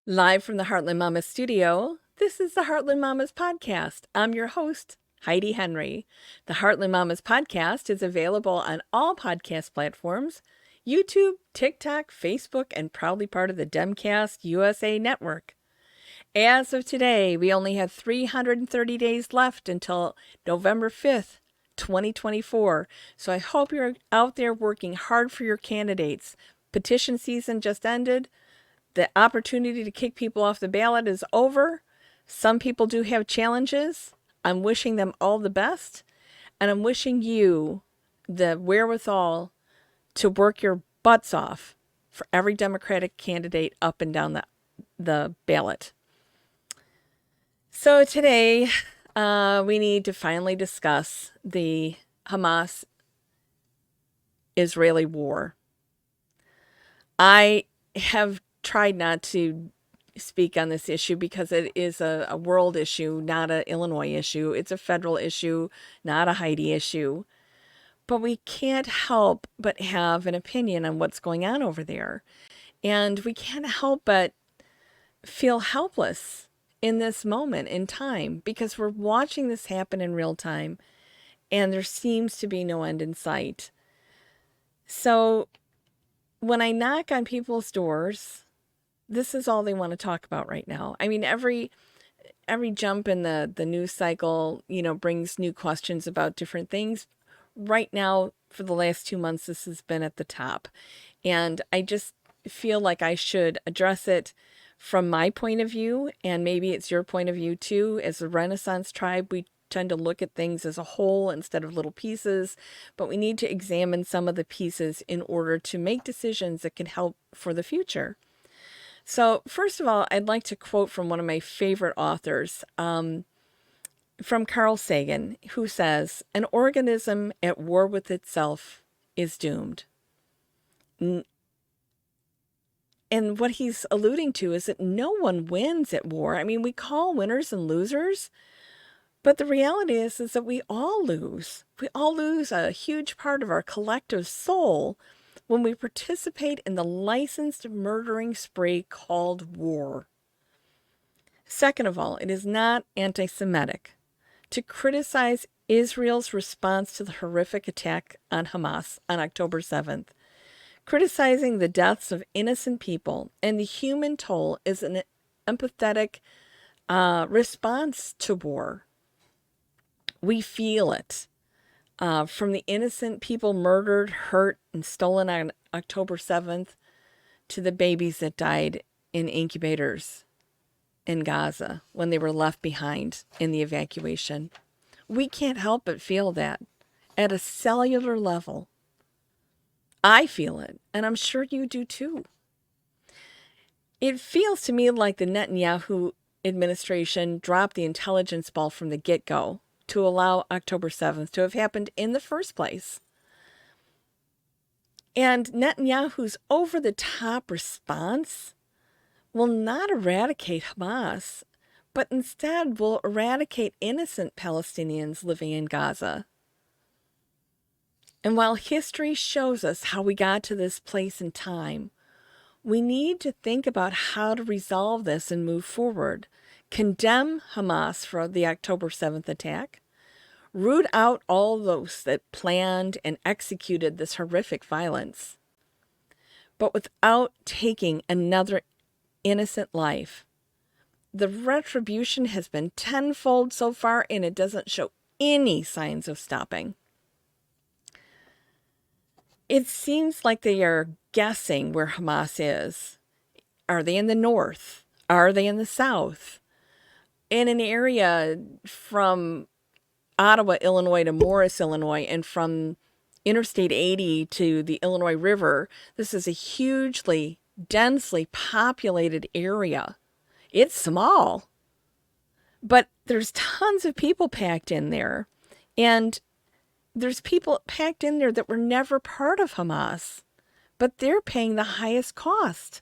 Live from the Heartland Mamas studio, this is the Heartland Mamas podcast. I'm your host, Heidi Henry. The Heartland Mamas podcast is available on all podcast platforms, YouTube, TikTok, Facebook, and proudly part of the Demcast USA network. As of today, we only have 330 days left until November 5th, 2024. So I hope you're out there working hard for your candidates. Petition season just ended. The opportunity to kick people off the ballot is over. Some people do have challenges. I'm wishing them all the best. And I'm wishing you the wherewithal to work your butts off for every Democratic candidate up and down the ballot. So today, we need to finally discuss the Hamas-Israeli war. I have tried not to speak on this issue because it is a world issue, not an Illinois issue. It's a federal issue, not a Heidi issue. But we can't help but have an opinion on what's going on over there. And we can't help but feel helpless in this moment in time because we're watching this happen in real time and there seems to be no end in sight. So when I knock on people's doors, this is all they want to talk about right now. I mean, every jump in the news cycle, brings new questions about different things. Right now, for the last 2 months, this has been at the top. And I just feel like I should address it from my point of view, and maybe it's your point of view too. As a Renaissance tribe, we tend to look at things as a whole instead of little pieces, but we need to examine some of the pieces in order to make decisions that can help for the future. So first of all, I'd like to quote from one of my favorite authors, from Carl Sagan, who says, "An organism at war with itself is doomed." And what he's alluding to is that no one wins at war. I mean, we call winners and losers, but the reality is that we all lose. We all lose a huge part of our collective soul when we participate in the licensed murdering spree called war. Second of all, it is not anti-Semitic to criticize Israel's response to the horrific attack on Hamas on October 7th. Criticizing the deaths of innocent people and the human toll is an empathetic response to war. We feel it. From the innocent people murdered, hurt, and stolen on October 7th to the babies that died in incubators in Gaza when they were left behind in the evacuation. We can't help but feel that at a cellular level. I feel it, and I'm sure you do too. It feels to me like the Netanyahu administration dropped the intelligence ball from the get-go to allow October 7th to have happened in the first place. And Netanyahu's over-the-top response will not eradicate Hamas, but instead will eradicate innocent Palestinians living in Gaza. And while history shows us how we got to this place in time, we need to think about how to resolve this and move forward. Condemn Hamas for the October 7th attack. Root out all those that planned and executed this horrific violence. But without taking another innocent life. The retribution has been tenfold so far, and it doesn't show any signs of stopping. It seems like they are guessing where Hamas is. Are they in the north? Are they in the south? In an area from Ottawa, Illinois to Morris, Illinois, and from Interstate 80 to the Illinois River, this is a hugely, densely populated area. It's small, but there's tons of people packed in there. And there's people packed in there that were never part of Hamas, but they're paying the highest cost.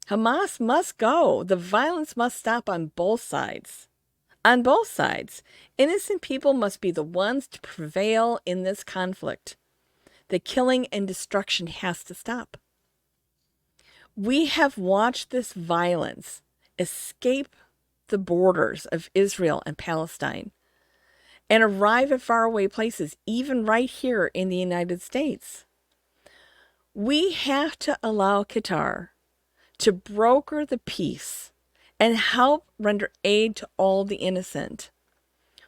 Hamas must go. The violence must stop on both sides. On both sides. Innocent people must be the ones to prevail in this conflict. The killing and destruction has to stop. We have watched this violence escape the borders of Israel and Palestine and arrive at faraway places, even right here in the United States. We have to allow Qatar to broker the peace and help render aid to all the innocent.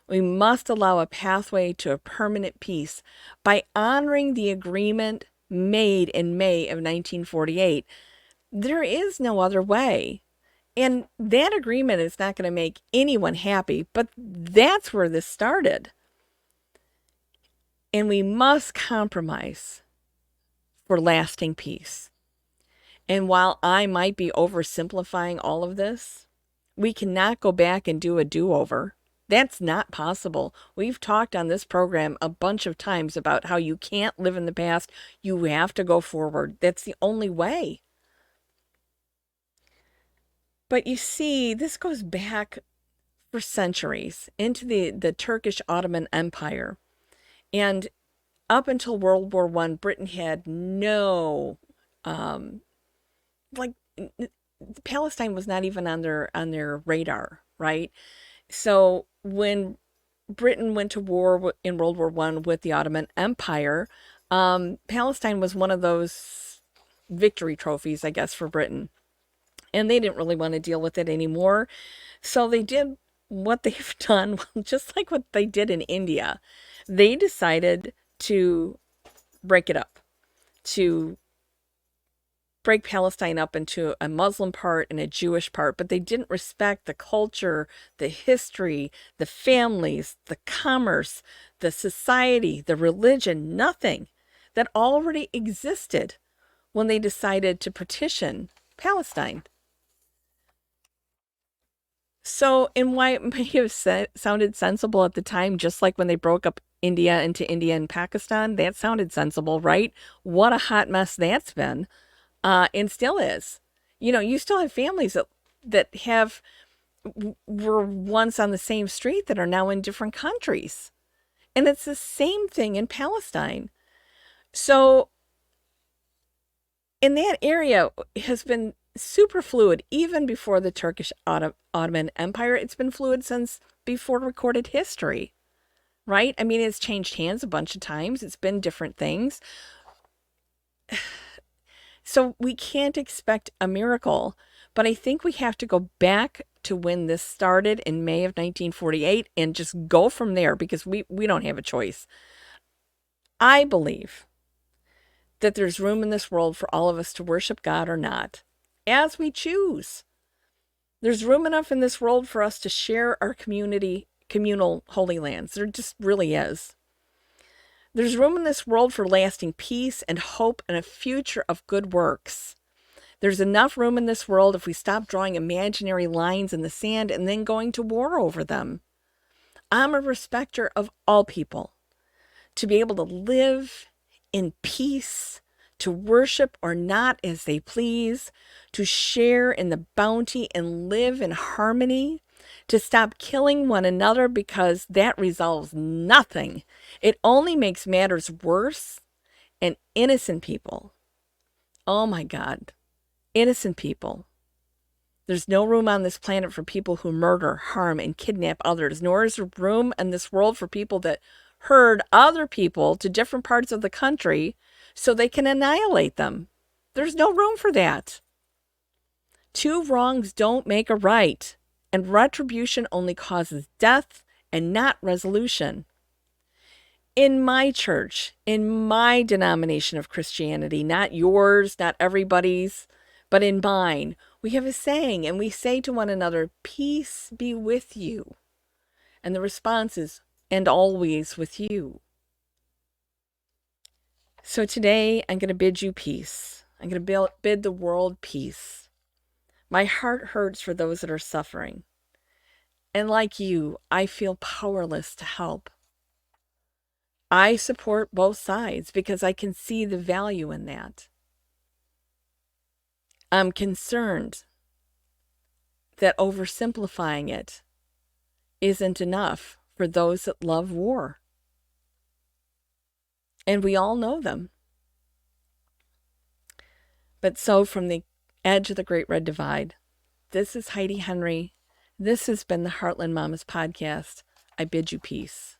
We must allow a pathway to a permanent peace by honoring the agreement made in May of 1948. There is no other way. And that agreement is not going to make anyone happy, but that's where this started. And we must compromise for lasting peace. And while I might be oversimplifying all of this, we cannot go back and do a do-over. That's not possible. We've talked on this program a bunch of times about how you can't live in the past. You have to go forward. That's the only way. But you see, this goes back for centuries into the Turkish Ottoman Empire. And up until World War I, Britain had no, like, Palestine was not even on their radar, right? So when Britain went to war in World War I with the Ottoman Empire, Palestine was one of those victory trophies, I guess, for Britain. And they didn't really want to deal with it anymore. So they did what they've done, just like what they did in India. They decided to break it up, to break Palestine up into a Muslim part and a Jewish part, but they didn't respect the culture, the history, the families, the commerce, the society, the religion, nothing that already existed when they decided to partition Palestine. So, and why it may have sounded sensible at the time, just like when they broke up India into India and Pakistan, that sounded sensible, right? What a hot mess that's been. And still is. You know, you still have families that were once on the same street that are now in different countries. And it's the same thing in Palestine. So, in that area has been super fluid even before the Turkish Ottoman Empire. It's been fluid since before recorded history, right? I mean, it's changed hands a bunch of times. It's been different things. So we can't expect a miracle, but I think we have to go back to when this started in May of 1948 and just go from there, because we don't have a choice. I believe that there's room in this world for all of us to worship God or not, as we choose. There's room enough in this world for us to share our communal holy lands. There just really is. There's room in this world for lasting peace and hope and a future of good works. There's enough room in this world if we stop drawing imaginary lines in the sand and then going to war over them. I'm a respecter of all people. To be able to live in peace, to worship or not as they please, to share in the bounty and live in harmony, to stop killing one another because that resolves nothing. It only makes matters worse. And innocent people, oh my God, innocent people. There's no room on this planet for people who murder, harm, and kidnap others, nor is there room in this world for people that herd other people to different parts of the country so they can annihilate them. There's no room for that. Two wrongs don't make a right, and retribution only causes death and not resolution. In my church, in my denomination of Christianity, not yours, not everybody's, but in mine, we have a saying, and we say to one another, "Peace be with you." And the response is, "And always with you." So today, I'm going to bid you peace. I'm going to bid the world peace. My heart hurts for those that are suffering. And like you, I feel powerless to help. I support both sides because I can see the value in that. I'm concerned that oversimplifying it isn't enough for those that love war. And we all know them. But so from the Edge of the Great Red Divide. This is Heidi Henry. This has been the Heartland Mamas podcast. I bid you peace.